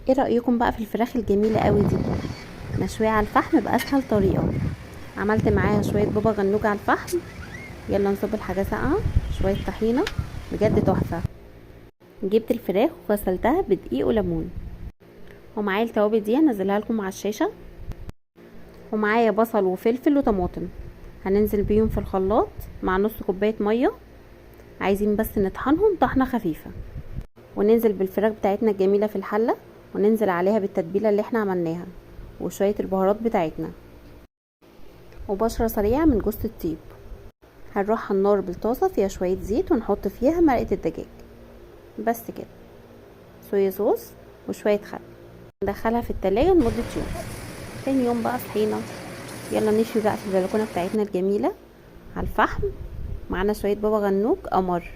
ايه رأيكم بقى في الفراخ الجميلة قوي دي؟ مشوية على الفحم بأسهل طريقة. عملت معاها شوية بابا غنوج على الفحم. يلا نصب الحاجة ساقعة. شوية طحينة، بجد تحفة. جبت الفراخ وغسلتها بدقيق وليمون، ومعايا التوابل دي هنزلها لكم على الشاشة، ومعايا بصل وفلفل وطماطم هننزل بيهم في الخلاط مع نص كوباية مية. عايزين بس نطحنهم طحنة خفيفة، وننزل بالفراخ بتاعتنا الجميلة في الحلة، وننزل عليها بالتتبيلة اللي احنا عملناها وشوية البهارات بتاعتنا وبشرة سريعة من جوز الطيب. هنروح على النار بالطاسة فيها شوية زيت ونحط فيها مرقة الدجاج، بس كده، صويا صوص وشوية خل. ندخلها في التلاجة لمدة يوم. تاني يوم بقى صحينا، يلا نشوي بقى في البلكونة بتاعتنا الجميلة على الفحم. معانا شوية بابا غنوج قمر،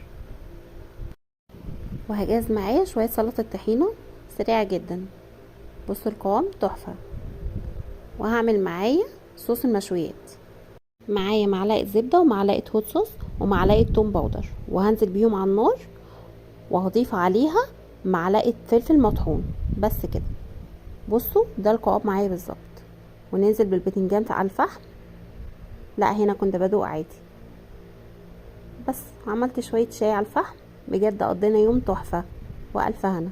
وهجهز معايا شوية سلطة طحينة سريعة جدا. بصوا القوام تحفة. وهعمل معايا صوص المشويات. معايا معلقة زبدة ومعلقة هوت صوص ومعلقة توم باودر، وهنزل بيهم على النار، وهضيف عليها معلقة فلفل مطحون، بس كده. بصوا ده القوام معايا بالظبط. وننزل بالبتنجان على الفحم. لا هنا كنت بدوق عادي. بس عملت شوية شاي على الفحم، بجد قضينا يوم تحفة، والف هنا.